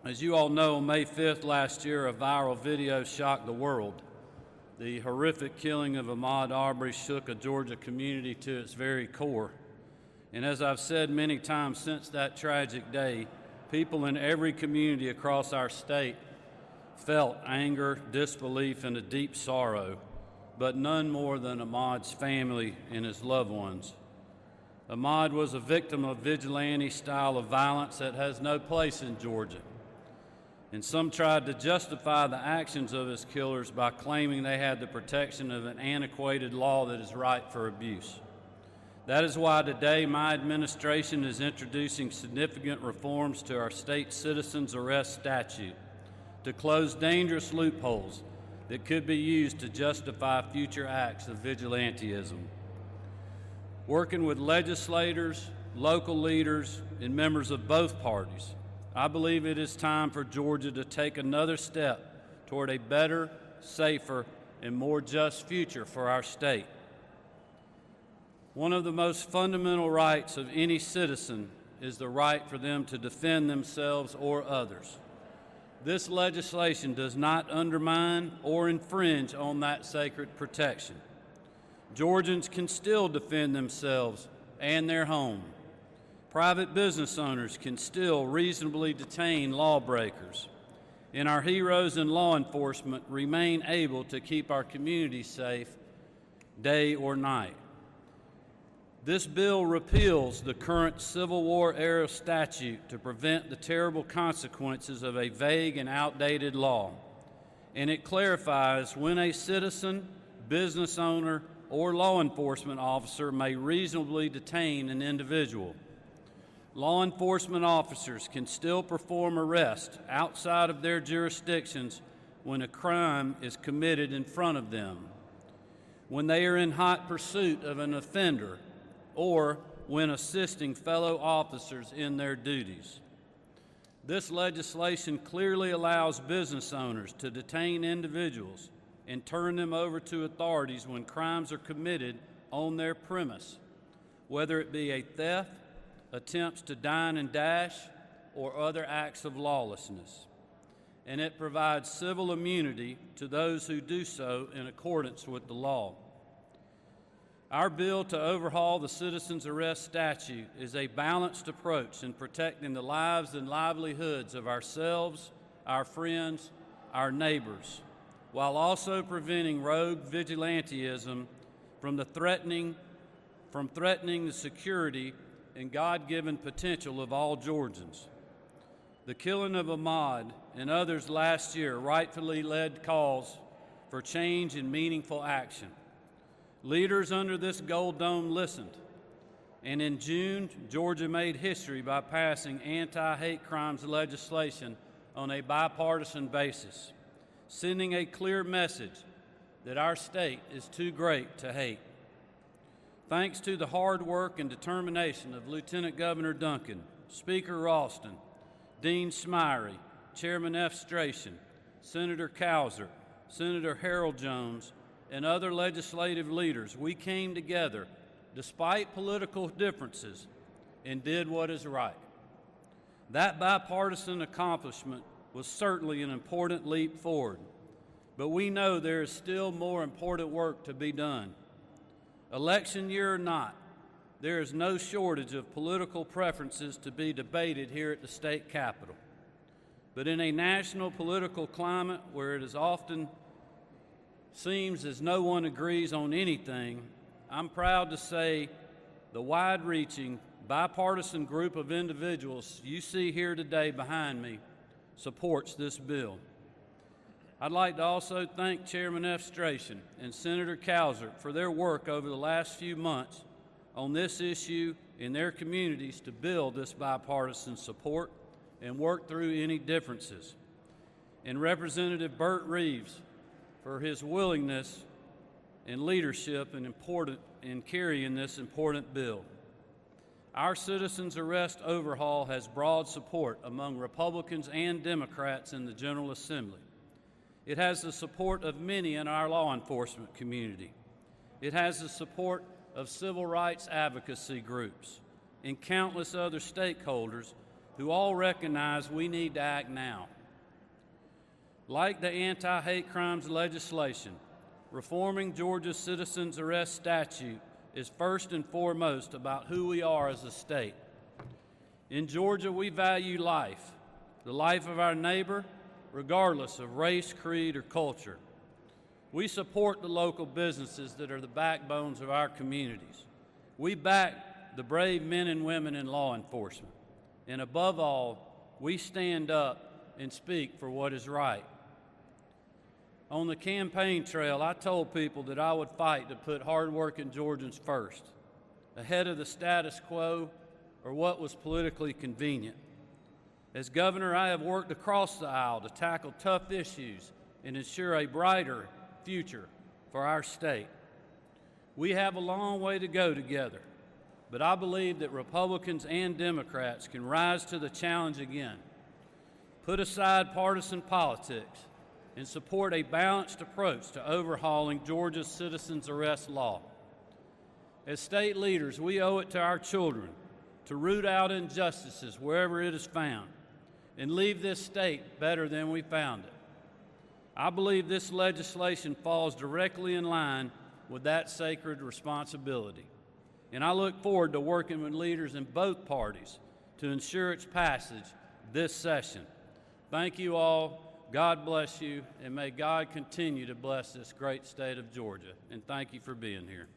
As you all know, on May 5th last year, a viral video shocked the world. The horrific killing of Ahmaud Arbery shook a Georgia community to its very core. And as I've said many times since that tragic day, people in every community across our state felt anger, disbelief, and a deep sorrow, but none more than Ahmaud's family and his loved ones. Ahmaud was a victim of vigilante style of violence that has no place in Georgia. And some tried to justify the actions of his killers by claiming they had the protection of an antiquated law that is ripe for abuse. That is why today my administration is introducing significant reforms to our state citizens arrest statute to close dangerous loopholes that could be used to justify future acts of vigilantism. Working with legislators, local leaders, and members of both parties, I believe it is time for Georgia to take another step toward a better, safer, and more just future for our state. One of the most fundamental rights of any citizen is the right for them to defend themselves or others. This legislation does not undermine or infringe on that sacred protection. Georgians can still defend themselves and their home. Private business owners can still reasonably detain lawbreakers, and our heroes in law enforcement remain able to keep our communities safe day or night. This bill repeals the current Civil War-era statute to prevent the terrible consequences of a vague and outdated law, and it clarifies when a citizen, business owner, or law enforcement officer may reasonably detain an individual. Law enforcement officers can still perform arrests outside of their jurisdictions when a crime is committed in front of them, when they are in hot pursuit of an offender, or when assisting fellow officers in their duties. This legislation clearly allows business owners to detain individuals and turn them over to authorities when crimes are committed on their premise, whether it be a theft, attempts to dine and dash, or other acts of lawlessness. And it provides civil immunity to those who do so in accordance with the law. Our bill to overhaul the citizens arrest statute is a balanced approach in protecting the lives and livelihoods of ourselves, our friends, our neighbors, while also preventing rogue vigilantism from threatening the security and God-given potential of all Georgians. The killing of Ahmaud and others last year rightfully led calls for change and meaningful action. Leaders under this Gold Dome listened, and in June, Georgia made history by passing anti-hate crimes legislation on a bipartisan basis, sending a clear message that our state is too great to hate. Thanks to the hard work and determination of Lieutenant Governor Duncan, Speaker Ralston, Dean Smyrie, Chairman F. Strachan, Senator Cowser, Senator Harold Jones, and other legislative leaders, we came together despite political differences and did what is right. That bipartisan accomplishment was certainly an important leap forward, but we know there is still more important work to be done. Election year or not, there is no shortage of political preferences to be debated here at the state capitol. But in a national political climate where it is often seems as no one agrees on anything, I'm proud to say the wide-reaching, bipartisan group of individuals you see here today behind me supports this bill. I'd like to also thank Chairman F. Strachan and Senator Cowser for their work over the last few months on this issue in their communities to build this bipartisan support and work through any differences. And Representative Burt Reeves for his willingness and leadership in carrying this important bill. Our citizens arrest overhaul has broad support among Republicans and Democrats in the General Assembly. It has the support of many in our law enforcement community. It has the support of civil rights advocacy groups and countless other stakeholders who all recognize we need to act now. Like the anti-hate crimes legislation, reforming Georgia's citizens arrest statute is first and foremost about who we are as a state. In Georgia, we value life, the life of our neighbor, regardless of race, creed, or culture. We support the local businesses that are the backbones of our communities. We back the brave men and women in law enforcement. And above all, we stand up and speak for what is right. On the campaign trail, I told people that I would fight to put hardworking Georgians first, ahead of the status quo or what was politically convenient. As governor, I have worked across the aisle to tackle tough issues and ensure a brighter future for our state. We have a long way to go together, but I believe that Republicans and Democrats can rise to the challenge again, put aside partisan politics, and support a balanced approach to overhauling Georgia's citizens arrest law. As state leaders, we owe it to our children to root out injustices wherever it is found and leave this state better than we found it. I believe this legislation falls directly in line with that sacred responsibility, and I look forward to working with leaders in both parties to ensure its passage this session. Thank you all. God bless you, and may God continue to bless this great state of Georgia. And thank you for being here.